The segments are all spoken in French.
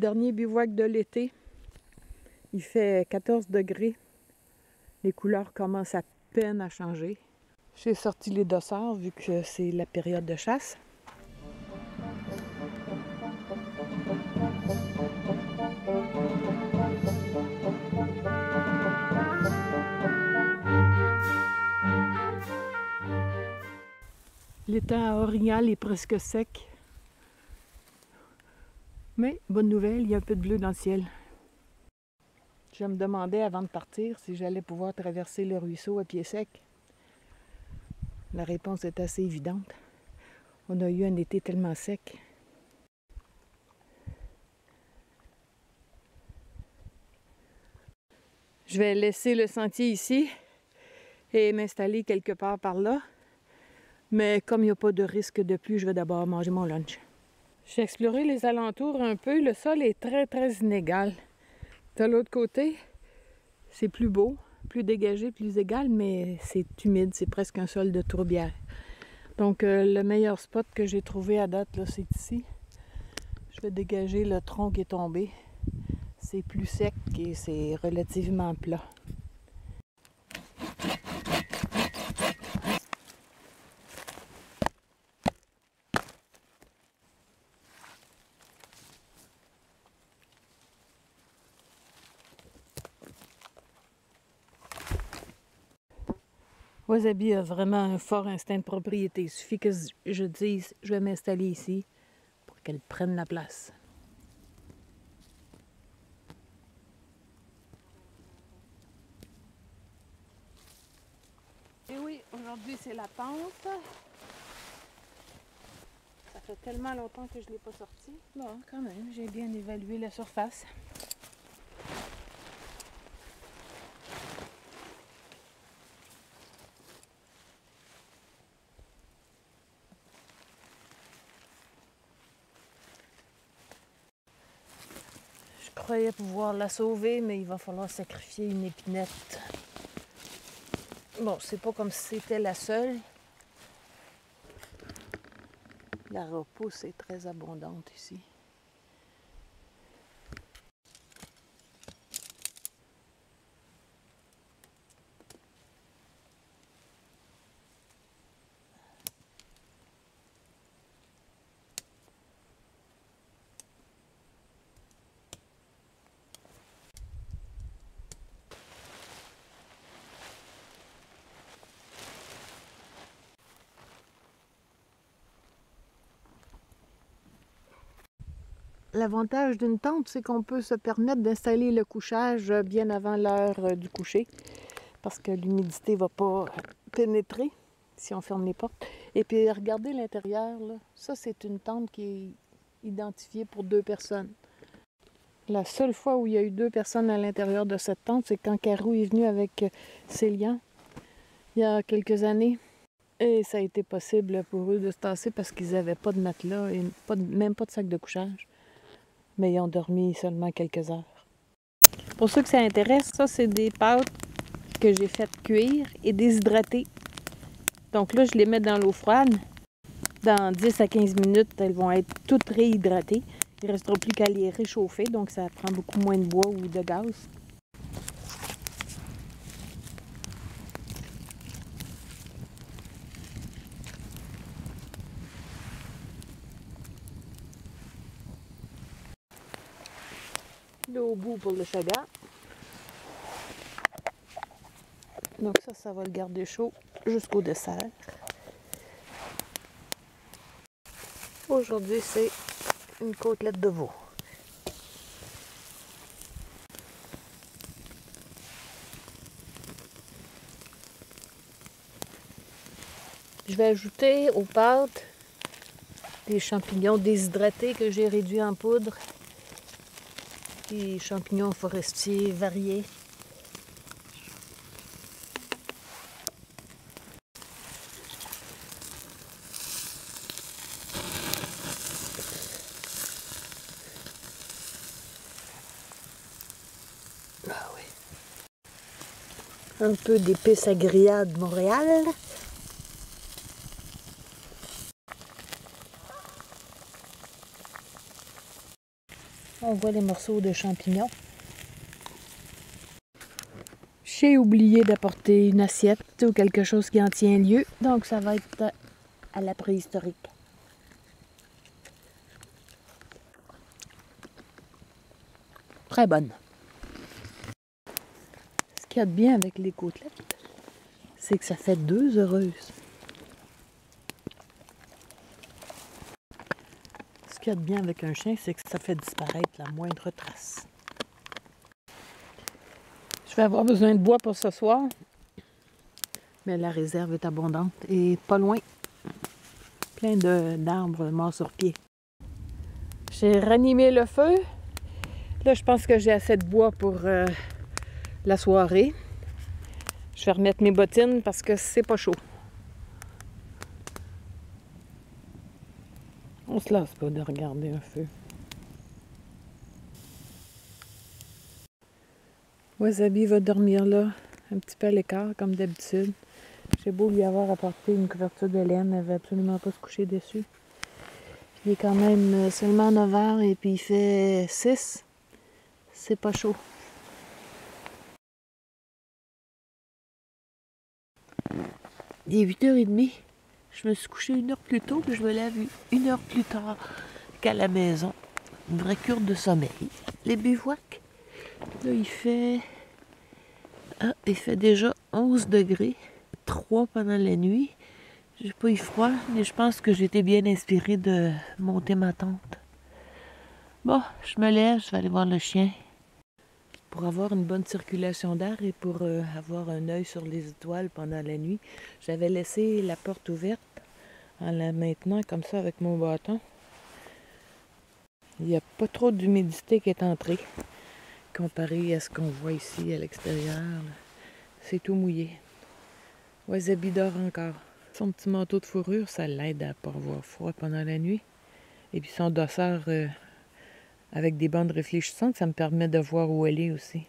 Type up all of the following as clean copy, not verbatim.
dernier bivouac de l'été. Il fait 14 degrés. Les couleurs commencent à peine à changer. J'ai sorti les dossards vu que c'est la période de chasse. L'étang à Orignal est presque sec. Mais, bonne nouvelle, il y a un peu de bleu dans le ciel. Je me demandais avant de partir si j'allais pouvoir traverser le ruisseau à pied sec. La réponse est assez évidente. On a eu un été tellement sec. Je vais laisser le sentier ici et m'installer quelque part par là. Mais comme il n'y a pas de risque de pluie, je vais d'abord manger mon lunch. J'ai exploré les alentours un peu. Le sol est très inégal. De l'autre côté, c'est plus beau, plus dégagé, plus égal, mais c'est humide. C'est presque un sol de tourbière. Donc, le meilleur spot que j'ai trouvé à date, là, c'est ici. Je vais dégager le tronc qui est tombé. C'est plus sec et c'est relativement plat. Wasabi a vraiment un fort instinct de propriété. Il suffit que je dise, je vais m'installer ici pour qu'elle prenne la place. Et oui, aujourd'hui c'est la pente. Ça fait tellement longtemps que je ne l'ai pas sorti. Bon, quand même, j'ai bien évalué la surface. Je croyais pouvoir la sauver, mais il va falloir sacrifier une épinette. Bon, c'est pas comme si c'était la seule. La repousse est très abondante ici. L'avantage d'une tente, c'est qu'on peut se permettre d'installer le couchage bien avant l'heure du coucher, parce que l'humidité ne va pas pénétrer si on ferme les portes. Et puis, regardez l'intérieur, là. Ça, c'est une tente qui est identifiée pour 2 personnes. La seule fois où il y a eu 2 personnes à l'intérieur de cette tente, c'est quand Carou est venu avec Célian, il y a quelques années. Et ça a été possible pour eux de se tasser parce qu'ils n'avaient pas de matelas et même pas de sac de couchage. Mais ils ont dormi seulement quelques heures. Pour ceux que ça intéresse, ça c'est des pâtes que j'ai fait cuire et déshydrater. Donc là, je les mets dans l'eau froide. Dans 10 à 15 minutes, elles vont être toutes réhydratées. Il ne restera plus qu'à les réchauffer, donc ça prend beaucoup moins de bois ou de gaz. Là, au bout pour le chaga. Donc ça va le garder chaud jusqu'au dessert. Aujourd'hui, c'est une côtelette de veau. Je vais ajouter aux pâtes des champignons déshydratés que j'ai réduits en poudre. Des champignons forestiers variés. Ah oui. Un peu d'épices à grillade Montréal. On voit les morceaux de champignons. J'ai oublié d'apporter une assiette ou quelque chose qui en tient lieu, donc ça va être à la préhistorique. Très bonne. Ce qu'il y a de bien avec les côtelettes, c'est que ça fait 2 heureuses. Ce qu'il y a de bien avec un chien, c'est que ça fait disparaître la moindre trace. Je vais avoir besoin de bois pour ce soir, mais la réserve est abondante et pas loin. Plein d'arbres morts sur pied. J'ai ranimé le feu. Là, je pense que j'ai assez de bois pour la soirée. Je vais remettre mes bottines parce que c'est pas chaud. On se lasse pas de regarder un feu. Wasabi va dormir là, un petit peu à l'écart, comme d'habitude. J'ai beau lui avoir apporté une couverture de laine, elle ne veut absolument pas se coucher dessus. Il est quand même seulement 9 h et puis il fait 6. C'est pas chaud. Il est 8h30. Je me suis couchée 1 heure plus tôt, puis je me lève 1 heure plus tard qu'à la maison. Une vraie cure de sommeil. Les bivouacs, là, il fait déjà 11 degrés. 3 pendant la nuit. J'ai pas eu froid, mais je pense que j'étais bien inspirée de monter ma tente. Bon, je me lève, je vais aller voir le chien. Pour avoir une bonne circulation d'air et pour avoir un œil sur les étoiles pendant la nuit, j'avais laissé la porte ouverte en la maintenant comme ça avec mon bâton. Il n'y a pas trop d'humidité qui est entrée comparé à ce qu'on voit ici à l'extérieur. C'est tout mouillé. Wasabi dort encore. Son petit manteau de fourrure, ça l'aide à ne pas avoir froid pendant la nuit. Et puis son dossard avec des bandes réfléchissantes, ça me permet de voir où elle est aussi.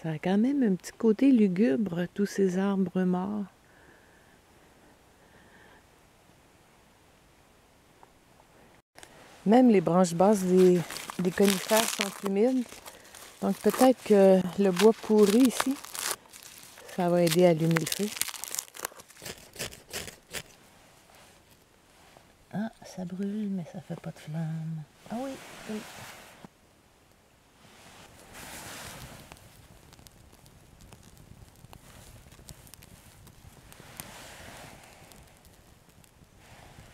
Ça a quand même un petit côté lugubre, tous ces arbres morts. Même les branches basses des conifères sont humides. Donc peut-être que le bois pourri ici, ça va aider à allumer le feu. Ah, ça brûle, mais ça fait pas de flamme. Ah oui, oui.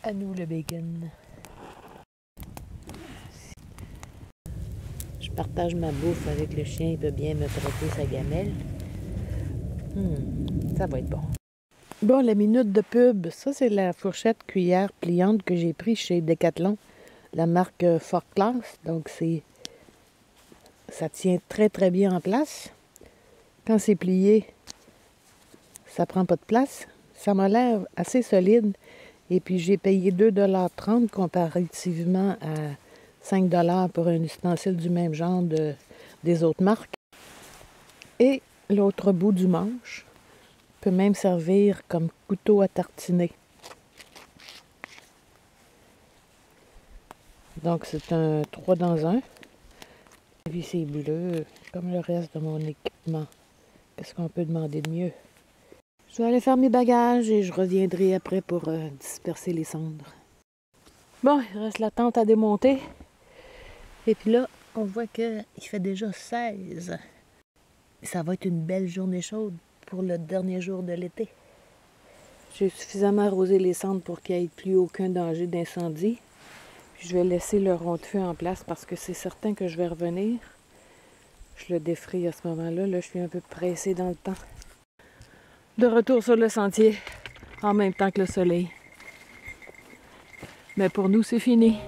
À nous le bacon. Je partage ma bouffe avec le chien, il peut bien me traiter sa gamelle. Ça va être bon. Bon, la minute de pub, ça c'est la fourchette cuillère pliante que j'ai prise chez Decathlon, la marque Fort Class. Donc ça tient très très bien en place. Quand c'est plié, ça prend pas de place. Ça m'a l'air assez solide. Et puis j'ai payé 2,30 $ comparativement à 5 $ pour un ustensile du même genre des autres marques. Et l'autre bout du manche peut même servir comme couteau à tartiner. Donc c'est un 3 dans 1. Et puis c'est bleu, comme le reste de mon équipement. Qu'est-ce qu'on peut demander de mieux? Je vais aller faire mes bagages et je reviendrai après pour disperser les cendres. Bon, il reste la tente à démonter. Et puis là, on voit qu'il fait déjà 16. Ça va être une belle journée chaude pour le dernier jour de l'été. J'ai suffisamment arrosé les cendres pour qu'il n'y ait plus aucun danger d'incendie. Puis je vais laisser le rond de feu en place parce que c'est certain que je vais revenir. Je le défraye à ce moment-là. Là, je suis un peu pressée dans le temps. De retour sur le sentier, en même temps que le soleil. Mais pour nous, c'est fini.